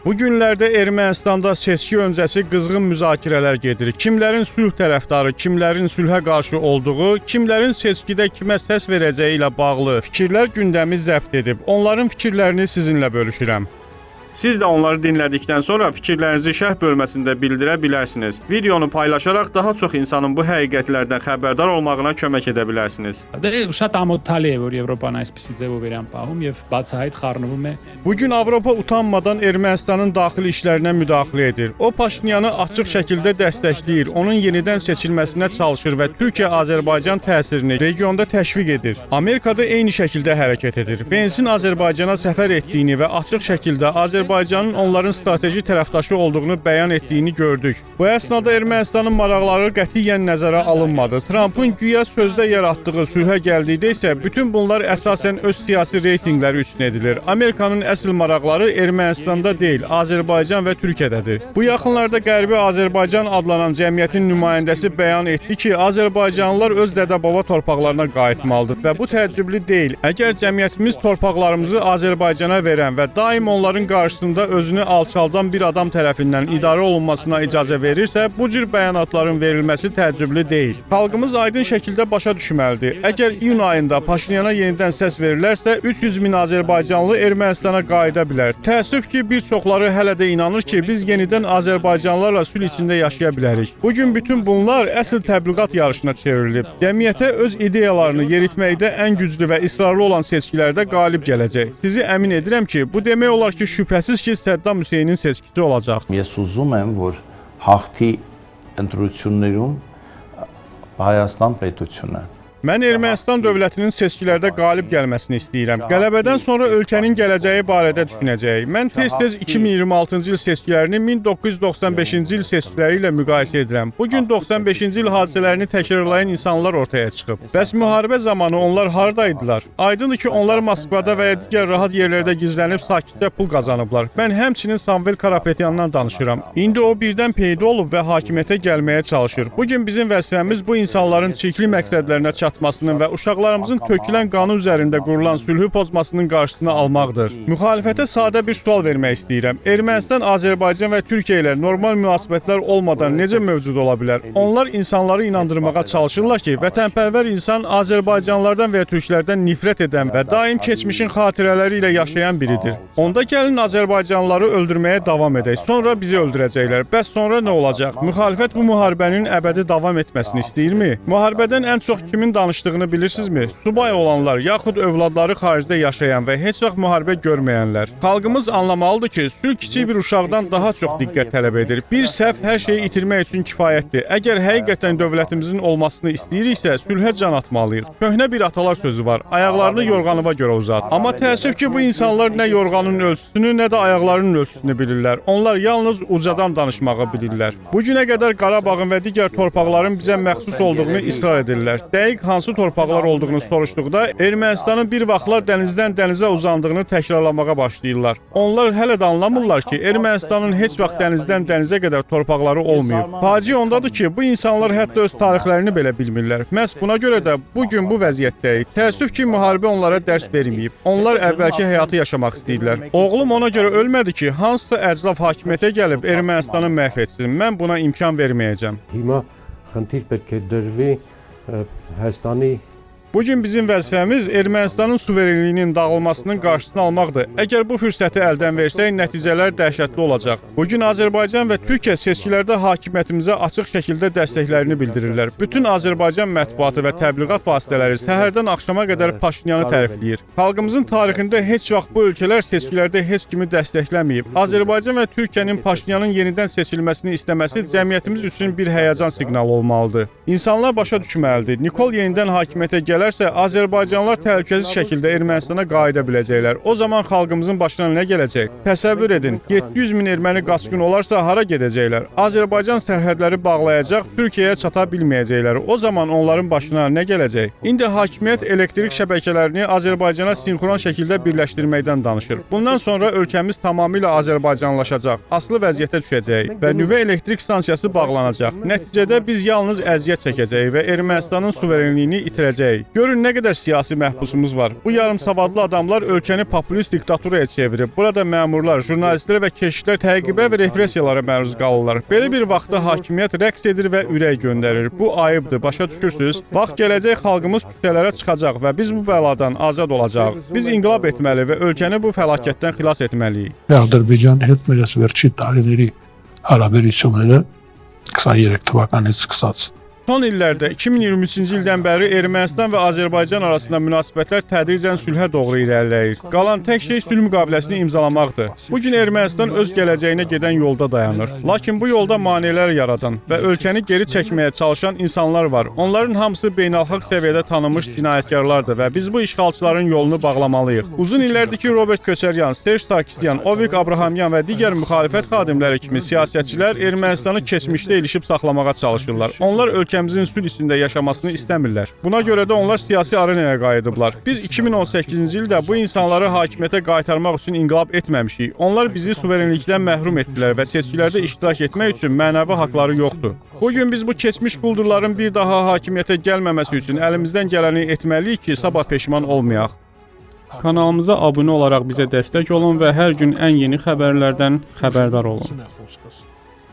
Bu günlərdə Ermənistanda seçki öncəsi qızğın müzakirələr gedir. Kimlərin sülh tərəfdarı, kimlərin sülhə qarşı olduğu, kimlərin seçkidə kimə səs verəcəyi ilə bağlı fikirlər gündəmi zəbt edib. Onların fikirlərini sizinlə bölüşürəm. Siz də onları dinlədikdən sonra fikirlərinizi şərh bölməsində bildirə bilərsiniz. Videonu paylaşaraq daha çox insanın bu həqiqətlərdən xəbərdar olmağına kömək edə bilərsiniz. Շատ ամոթալի է, որ Եվրոպան այսպիսի ձևով իրան պահում եւ բացահայտ խառնվում է. Bugün Avropa utanmadan Ermənistanın daxili işlərinə müdaxilə edir. O Paşinyanı açıq şəkildə dəstəkləyir, onun yenidən seçilməsinə çalışır və Türkiyə-Azərbaycan təsirini regionda təşviq edir. Amerikada eyni şəkildə hərəkət edir. Benzin Azərbaycana səfər etdiyini və açıq şəkildə Azərbaycanın onların strateji tərəfdaşı olduğunu bəyan etdiyini gördük. Bu əsnada Ermənistanın maraqları qətiyyən nəzərə alınmadı. Trampın güya sözdə yaratdığı sülhə gəldikdə isə bütün bunlar əsasən öz siyasi reytinqləri üçün edilir. Amerikanın əsl maraqları Ermənistanda deyil, Azərbaycan və Türkiyədədir. Bu yaxınlarda Qərbi Azərbaycan adlanan cəmiyyətin nümayəndəsi bəyan etdi ki, Azərbaycanlılar öz dədə-baba torpaqlarına qayıtmalıdır və bu təəccüblü deyil. Əgər cəmiyyətimiz torpaqlarımızı Azərbaycana verən və daim onların qarşısında özünü alçaldan bir adam tərəfindən idarə olunmasına icazə verirsə, bu cür bəyanatların verilməsi təəccüblü deyil. Xalqımız aydın şəkildə başa düşməlidir. Əgər iyun ayında Paşinyana yenidən səs verilərsə, 300 min Azərbaycanlı Ermənistana qayıda bilər. Təəssüf ki, bir çoxları hələ də inanır ki, biz yenidən Azərbaycanlılarla sülh içində yaşaya bilərik. Bugün bütün bunlar əsl təbliğat yarışına çevrilib. Cəmiyyətə öz ideyalarını yeritməkdə ən güclü və israrlı olan seçkilərdə qalib gələcək. Sizi əmin edirəm ki, bu demək olar ki, şübhəsiz ki, Səddam Hüseynin seçkisi olacaq. Ես ուզում եմ, որ հաղթի ընտրություններում Հայաստան պետությունը. Mən Ermənistan dövlətinin seçkilərdə qalib gəlməsini istəyirəm. Qələbədən sonra ölkənin gələcəyi barədə düşünəcəyik. Mən tez-tez 2026-cı il seçkilərini 1995-ci il seçkiləri ilə müqayisə edirəm. Bugün 95-ci il hadisələrini təkrarlayan insanlar ortaya çıxıb. Bəs müharibə zamanı onlar haradaydılar? Aydındır ki, onlar Moskvada və ya digər rahat yerlərdə gizlənib sakitcə pul qazanıblar. Mən həmçinin Samvel Karapetyandan danışıram. İndi o birdən peyda olub və hakimiyyətə gəlməyə çalışır. Bugün bizim vəzifəmiz bu insanların çirkli məqsədlərinə çatmasının və uşaqlarımızın tökülən qanı üzərində qurulan sülhü pozmasının qarşısını almaqdır. Müxalifətə sadə bir sual vermək istəyirəm. Ermənistan, Azərbaycan və Türkiyə ilə normal münasibətlər olmadan necə mövcud ola bilər? Onlar insanları inandırmağa çalışırlar ki, vətənpərvər insan Azərbaycanlılardan və ya türklərdən nifrət edən və daim keçmişin xatirələri ilə yaşayan biridir. Onda gəlin Azərbaycanlıları öldürməyə davam edək. Sonra bizi öldürəcəklər. Bəs sonra nə olacaq? Müxalifət bu müharibənin əbədi davam etməsini istəyirmi? Müharibədən ən çox kimin danışdığını bilirsinizmi? Subay olanlar, yaxud övladları xaricdə yaşayan və heç vaxt müharibə görməyənlər. Xalqımız anlamalıdır ki, sülh kiçik bir uşaqdan daha çox diqqət tələb edir. Bir səhv hər şeyi itirmək üçün kifayətdir. Əgər həqiqətən dövlətimizin olmasını istəyiriksə, sülhə can atmalıyıq. Köhnə bir atalar sözü var. Ayaqlarını yorğanıva görə uzat. Amma təəssüf ki, bu insanlar nə yorğanın ölçüsünü, nə də ayaqlarının ölçüsünü bilirlər. Onlar yalnız ucadan danışmağı bilirlər. Bu günə qədər Qarabağın və digər torpaqların bizə məxsus olduğunu israr edirlər. Dəqiq hansı torpaqlar olduğunu soruşduqda Ermənistanın bir vaxtlar dənizdən dənizə uzandığını təkrarlamağa başlayırlar. Onlar hələ də anlamırlar ki, Ermənistanın heç vaxt dənizdən dənizə qədər torpaqları olmayıb. Faciə ondadır ki, bu insanlar hətta öz tarixlərini belə bilmirlər. Məhz buna görə də bugün bu vəziyyətdəyik. Təəssüf ki, müharibə onlara dərs verməyib. Onlar əvvəlki həyatı yaşamaq istəyirlər. Oğlum ona görə ölmədi ki, hansısa əclaf hakimiyyətə gəlib Ermənistanı məhv etsin. Mən buna imkan verməyəcəm. Հիմա խնդիր պետք է դրվի Հայաստանի Bugün bizim vəzifəmiz Ermənistanın suverenliyinin dağılmasının qarşısını almaqdır. Əgər bu fürsəti əldən versək, nəticələr dəhşətli olacaq. Bugün Azərbaycan və Türkiyə seçkilərdə hakimiyyətimizə açıq şəkildə dəstəklərini bildirirlər. Bütün Azərbaycan mətbuatı və təbliğat vasitələri səhərdən axşama qədər Paşinyanı tərifləyir. Xalqımızın tarixində heç vaxt bu ölkələr seçkilərdə heç kimi dəstəkləməyib. Azərbaycan və Türkiyənin Paşinyanın yenidən seçilməsini istəməsi cəmiyyətimiz üçün bir həyəcan siqnalı olmalıdır. İnsanlar başa düşməlidir. Nikol yenidən hakimiyyətə gələrsə, Azərbaycanlılar təhlükəsiz şəkildə Ermənistana qayıda biləcəklər. O zaman xalqımızın başına nə gələcək? Təsəvvür edin, 700 min erməni qaçqın olarsa hara gedəcəklər? Azərbaycan sərhədləri bağlayacaq, Türkiyəyə çata bilməyəcəklər. O zaman onların başına nə gələcək? İndi hakimiyyət elektrik şəbəkələrini Azərbaycana sinxron şəkildə birləşdirməkdən danışır. Bundan sonra ölkəmiz tamamilə Azərbaycanlaşacaq, asılı vəziyyətə düşəcək və nüvə elektrik stansiyası bağlanacaq. Nəticədə biz yalnız əziyyət çəkəcəyik və Ermənistanın suverenliyini itirəcəyik. Görün nə qədər siyasi məhbusumuz var. Bu yarımsavadlı adamlar ölkəni populist diktaturaya çevirib. Burada məmurlar, jurnalistlər və keşişlər təqibə və repressiyalara məruz qalırlar. Belə bir vaxtda hakimiyyət rəqs edir və ürək göndərir. Bu ayıbdır, başa düşürsüz? Vaxt gələcək xalqımız küçələrə çıxacaq və biz bu bəladan azad olacağıq. Biz inqilab etməli və ölkəni bu fəlakətdən xilas etməliyik. Ադրբեջանի հետ մեր այս վերջի տարիների հարաբերությունները 23 թվականից սկսած Son illərdə 2023-cü ildən bəri Ermənistan və Azərbaycan arasında münasibətlər tədricən sülhə doğru irəliləyir. Qalan tək şey sülh müqaviləsini imzalamaqdır. Bu gün Ermənistan öz gələcəyinə gedən yolda dayanır. Lakin bu yolda maneələr yaradan və ölkəni geri çəkməyə çalışan insanlar var. Onların hamısı beynəlxalq səviyyədə tanınmış cinayətkarlardır və biz bu işğalçıların yolunu bağlamalıyıq. Uzun illərdir ki, Robert Köçəryan, Serj Sarkisyan, Ovik Abrahamyan və digər müxalifət xadimləri kimi siyasətçilər Ermənistanı keçmişdə ilişib saxlamağa çalışırlar. Onlar ölkəmizin sülh içində yaşamasını istəmirlər. Buna görə də onlar siyasi arenaya qayıdıblar. Biz 2018-ci ildə bu insanları hakimiyyətə qaytarmaq üçün inqilab etməmişik. Onlar bizi suverenlikdən məhrum etdilər və seçkilərdə iştirak etmək üçün mənəvi haqları yoxdur. Bugün biz bu keçmiş quldurların bir daha hakimiyyətə gəlməməsi üçün əlimizdən gələni etməliyik ki, sabah peşman olmayaq. Kanalımıza abunə olaraq bizə dəstək olun və hər gün ən yeni xəbərlərdən xəbərdar olun.